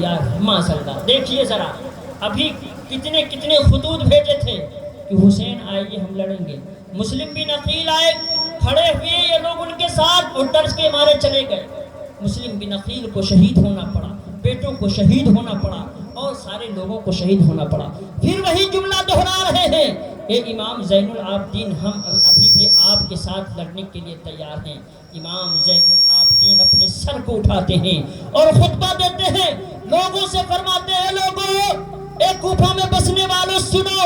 یار ماشاء اللہ دیکھیے ذرا ابھی کتنے کتنے خطوط بھیجے تھے کہ حسین آئیے ہم لڑیں گے. مسلم بن عقیل آئے کھڑے ہوئے, یہ لوگ ان کے ساتھ اور ڈر کے مارے چلے گئے. مسلم بن عقیل کو شہید ہونا پڑا, بیٹوں کو شہید ہونا پڑا اور سارے لوگوں کو شہید ہونا پڑا. پھر وہی جملہ دہرا رہے ہیں, اے امام زین العابدین ہم ابھی بھی آپ کے ساتھ لڑنے کے لیے تیار ہیں. امام زین العابدین اپنے سر کو اٹھاتے ہیں اور خطبہ دیتے ہیں, لوگوں سے فرماتے ہیں لوگوں اے کوفہ میں بسنے والوں سنو,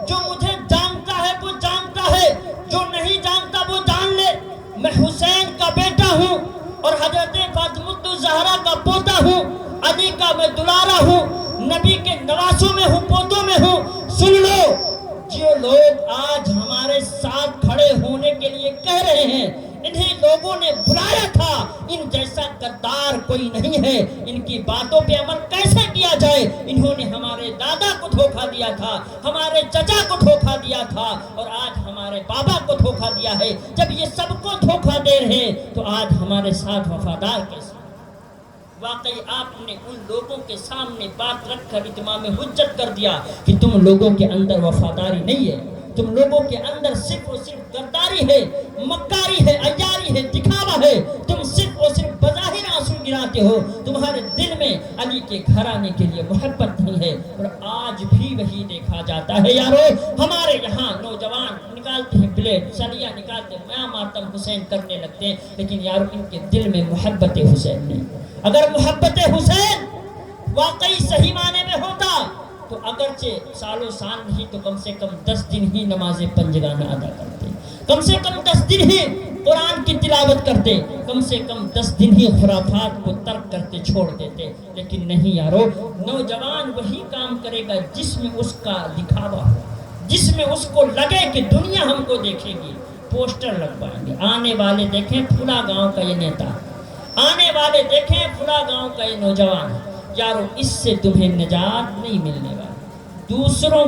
جو مجھے جانتا ہے وہ جانتا ہے, جو نہیں جانتا وہ جان لے. میں حسین کا بیٹا ہوں اور حضرت فاطمہ الزہرا کا پوتا ہوں, علی کا میں دلارا ہوں, نبی کے نواسوں میں ہوں, پوتوں میں ہوں. سن لو, جو لوگ آج ہمارے ساتھ کھڑے ہونے کے لیے کہہ رہے ہیں, انہیں لوگوں نے بلایا تھا. ان جیسا غدار کوئی نہیں ہے, ان کی باتوں پہ عمل کیسے کیا جائے. انہوں نے ہمارے دادا کو دھوکہ دیا تھا, ہمارے چچا کو دھوکہ دیا تھا, اور آج ہمارے بابا کو دھوکہ دیا ہے. جب یہ سب کو دھوکہ دے رہے تو آج ہمارے ساتھ وفادار کیسے؟ واقعی آپ نے ان لوگوں کے سامنے بات رکھ کر اتمام حجت کر دیا کہ تم لوگوں کے اندر وفاداری نہیں ہے, تم لوگوں کے اندر صرف اور صرف غداری ہے, مکاری ہے, عیاری ہے, دکھاوا ہے. تم صرف اور صرف بظاہر آنسو گراتے ہو, تمہارے دل میں علی کے گھر آنے کے لیے محبت نہیں ہے. اور آج بھی وہی دیکھا جاتا ہے یارو, ہمارے یہاں نوجوان نکالتے ہیں بلیڈ, سلیاں نکالتے ہیں, میں ماتم حسین کرنے لگتے ہیں, لیکن یارو ان کے دل میں محبت حسین نہیں. اگر محبت حسین واقعی صحیح معنی میں ہوتا تو اگرچہ سالوں سال نہیں تو کم سے کم 10 دن ہی نماز پنجگانہ ادا کرتے, کم سے کم 10 دن ہی قرآن کی تلاوت کرتے, کم سے کم 10 دن ہی خرافات کو ترک کرتے, چھوڑ دیتے. لیکن نہیں یارو, نوجوان وہی کام کرے گا جس میں اس کا دکھاوا ہو, جس میں اس کو لگے کہ دنیا ہم کو دیکھے گی. پوسٹر لگوائیں گے, آنے والے دیکھیں فلاں گاؤں کا یہ نیتا, آنے والے دیکھیں فلاں گاؤں کا یہ نوجوان. یارو اس سے تمہیں نجات نہیں ملنے والی. دوسروں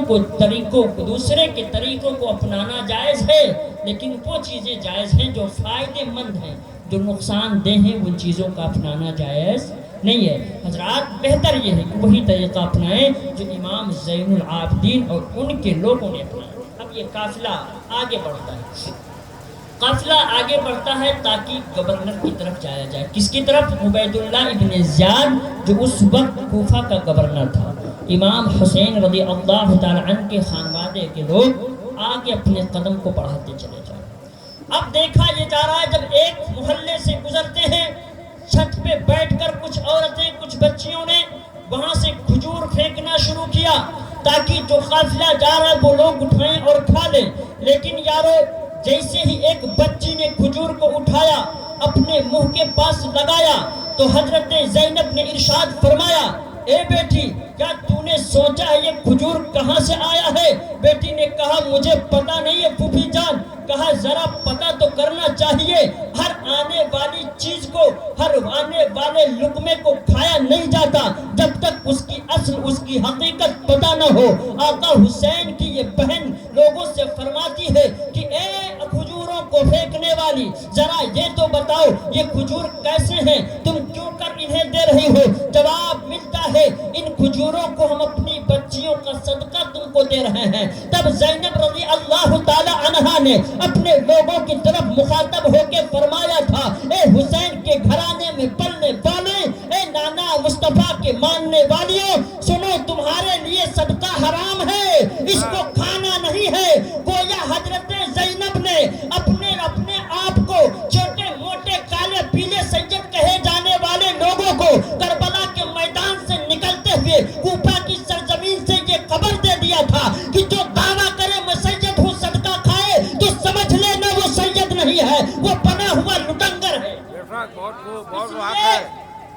کے طریقوں کو اپنانا جائز ہے, لیکن وہ چیزیں جائز ہیں جو فائدے مند ہیں, جو نقصان دہ ہیں ان چیزوں کا اپنانا جائز نہیں ہے. حضرات بہتر یہ ہے کہ وہی طریقہ اپنائیں جو امام زین العابدین اور ان کے لوگوں نے اپنایا. اب یہ قافلہ آگے بڑھتا ہے, قافلہ آگے بڑھتا ہے تاکہ گورنر کی طرف جایا جائے. کس کی طرف؟ عبید اللہ ابن زیاد جو اس وقت کوفہ کا گورنر تھا. امام حسین رضی اللہ تعالی عنہ کے خانوادے کے لوگ آگے اپنے قدم کو بڑھاتے چلے جائیں. اب دیکھا یہ جا رہا ہے, جب ایک محلے سے گزرتے ہیں, چھت پہ بیٹھ کر کچھ عورتیں, کچھ بچیوں نے وہاں سے کھجور پھینکنا شروع کیا تاکہ جو قافلہ جا رہا ہے وہ لوگ اٹھائیں اور کھا لیں. لیکن یارو جیسے ہی ایک بچی نے کھجور کو اٹھایا, اپنے منہ کے پاس لگایا, تو حضرت زینب نے ارشاد فرمایا, اے بیٹی کیا تو نے سوچا ہے یہ کھجور کہاں سے آیا ہے؟ بیٹی نے کہا مجھے پتا نہیں ہے پھوپھی جان. کہا ذرا پتا تو کرنا چاہیے, ہر آنے والی چیز کو, ہر آنے والے لقمے کو کھایا نہیں جاتا جب تک اس کی اصل, اس کی حقیقت پتا نہ ہو. آقا حسین کی یہ بہن لوگوں سے فرماتی ہے کہ اے کھجوروں کو پھینکنے والی, ذرا یہ تو بتاؤ یہ کھجور کیسے ہیں, تم کیوں کر انہیں دے رہی ہو؟ جواب ملتا ہے ان کھجوروں کو ہم اپنی بچیوں کا صدقہ تم کو دے رہے ہیں. تب زینب رضی اللہ تعالی عنہا نے اپنے لوگوں کی طرف مخاطب ہو کے فرمایا تھا, اے حسین کے گھرانے میں پلنے والے, اے نانا مصطفیٰ کے ماننے والیوں, سنو تمہارے لیے صدقہ حرام ہے, اس کو کھانا نہیں ہے. گویا حضرت زینب نے اپنے آپ کو چھوٹے موٹے کالے پیلے سید کہے جانے والے لوگوں کو کربلا کے میدان سے نکلتے ہوئے کوفہ کی سرزمین سے یہ خبر دے دیا تھا کہ جو دعویٰ کرے میں سید ہوں صدقہ کھائے تو سمجھ لینا وہ سید نہیں ہے, وہ بنا ہوا لٹنگر ہے.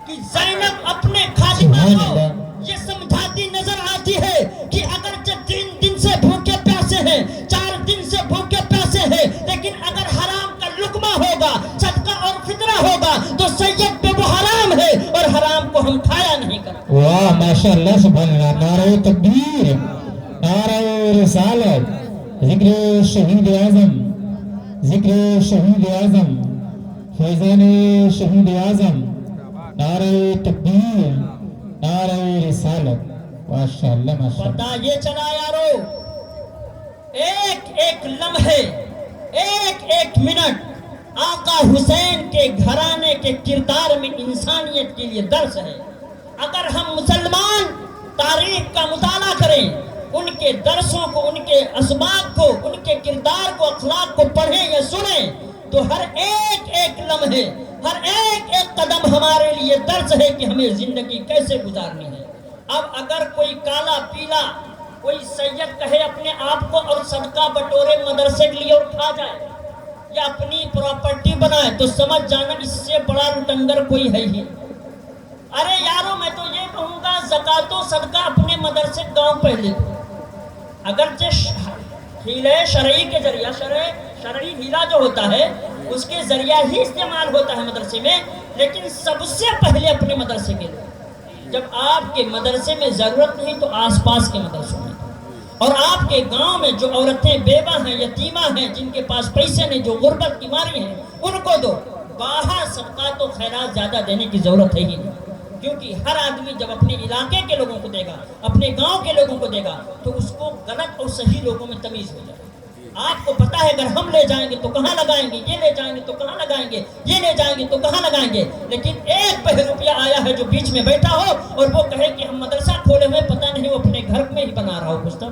کہ زینب اپنے خادمہ کو یہ سمجھاتی نظر آتی ہے کہ اگرچہ 3 دن سے بھوکے پیاسے ہیں, 4 دن سے بھوکے پیاسے ہیں, لیکن اگر حرام کا لقمہ ہوگا, صدقہ اور فطرہ ہوگا تو سید پہ وہ حرام ہے اور حرام کو ہم کھایا نہیں کرتے. واہ ماشاءاللہ سبحان اللہ, نعرہ تکبیر, نعرہ رسالت, ذکر شہید اعظم, ذکر شہید اعظم, فیضان شہید اعظم, نعرہ تکبیر, اور رسالت. ماشاءاللہ ماشاءاللہ. پتہ یہ چلا یارو، ایک ایک لمحے، ایک ایک منٹ آقا حسین کے گھرانے کے کردار میں انسانیت کے لیے درس ہے. اگر ہم مسلمان تاریخ کا مطالعہ کریں، ان کے درسوں کو، ان کے اسباق کو، ان کے کردار کو، اخلاق کو پڑھیں یا سنیں، تو ہر ایک ایک لمحے، ہر ایک ایک قدم ہمارے لیے درس ہے کہ ہمیں زندگی کیسے گزارنی ہے. اب اگر کوئی کالا پیلا کوئی سید کہے اپنے آپ کو اور صدقہ بٹورے مدرسے کے لیے اٹھا جائے یا اپنی پراپرٹی بنائے، تو سمجھ جانا اس سے بڑا لٹنگر کوئی ہے ہی. ارے یارو میں تو یہ کہوں گا زکوٰۃ و صدقہ اپنے مدرسے گاؤں پہلے، اگرچہ ہیلے شرعی کے ذریعہ، شرعی ہیلا جو ہوتا ہے اس کے ذریعہ ہی استعمال ہوتا ہے مدرسے میں، لیکن سب سے پہلے اپنے مدرسے کے لیے. جب آپ کے مدرسے میں ضرورت نہیں تو آس پاس کے مدرسوں میں، اور آپ کے گاؤں میں جو عورتیں بیوہ ہیں، یتیمہ ہیں، جن کے پاس پیسے نہیں، جو غربت کی ماری ہیں، ان کو دو. باہر صدقات و خیرات زیادہ دینے کی ضرورت ہے ہی نہیں، کیونکہ ہر آدمی جب اپنے علاقے کے لوگوں کو دے گا، اپنے گاؤں کے لوگوں کو دے گا، تو اس کو غلط اور صحیح لوگوں میں تمیز ہو جائے. آپ کو پتا ہے اگر ہم لے جائیں گے تو کہاں لگائیں گے، یہ لے جائیں گے تو کہاں لگائیں گے، یہ لے جائیں گے تو کہاں لگائیں گے. لیکن ایک پہ روپیہ آیا ہے جو بیچ میں بیٹھا ہو اور وہ کہے کہ ہم مدرسہ کھولے ہوئے، پتہ نہیں وہ اپنے گھر میں ہی بنا رہا ہو کچھ. تو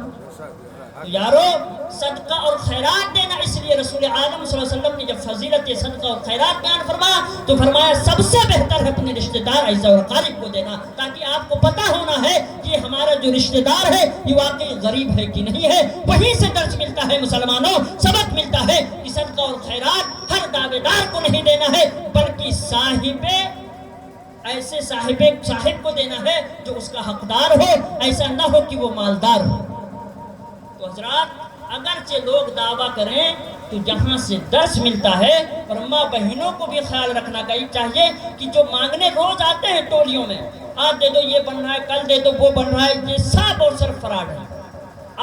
یارو صدقہ اور خیرات دینا، اس لیے رسول اعظم صلی اللہ علیہ وسلم نے جب فضیلت صدقہ اور خیرات بیان فرمایا تو فرمایا سب سے بہتر ہے اپنے رشتہ دار اعزا و اقارب کو دینا، تاکہ آپ کو پتہ ہونا ہے کہ ہمارا جو رشتہ دار ہے یہ واقعی غریب ہے کہ نہیں ہے. وہیں سے درس ملتا ہے مسلمانوں، سبق ملتا ہے کہ صدقہ اور خیرات ہر دعوے دار کو نہیں دینا ہے، بلکہ ایسے صاحب کو دینا ہے جو اس کا حقدار ہو، ایسا نہ ہو کہ وہ مالدار ہو. تو حضرات، اگرچہ لوگ دعویٰ کریں تو جہاں سے درس ملتا ہے، اور ماں بہنوں کو بھی خیال رکھنا چاہیے کہ جو مانگنے روز آتے ہیں ٹولیوں میں، آج دے دو یہ بن رہا ہے، کل دے دو وہ بن رہا ہے، یہ سب اور صرف فراڈ ہے.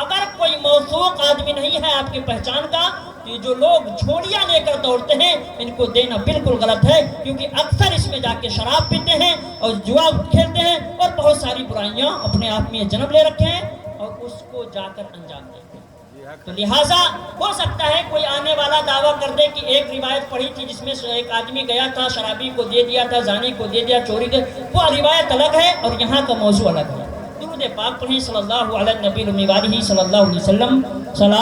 اگر کوئی موثوق آدمی نہیں ہے آپ کی پہچان کا، تو یہ جو لوگ جھوڑیاں لے کر دوڑتے ہیں ان کو دینا بالکل غلط ہے، کیونکہ اکثر اس میں جا کے شراب پیتے ہیں اور جوا کھیلتے ہیں اور بہت ساری برائیاں اپنے آپ میں جنم لے رکھے ہیں اور اس کو جا کر انجام دیتے ہیں. تو لہٰذا ہو سکتا ہے کوئی آنے والا دعویٰ کر دے کہ ایک روایت پڑھی تھی جس میں ایک آدمی گیا تھا، شرابی کو دے دیا تھا، زانی کو دے دیا، چوری دے، وہ روایت الگ ہے اور یہاں کا موضوع الگ ہے. درود پاک پڑھیں صلی اللہ علیہ نبی المی صلی اللہ علیہ وسلم.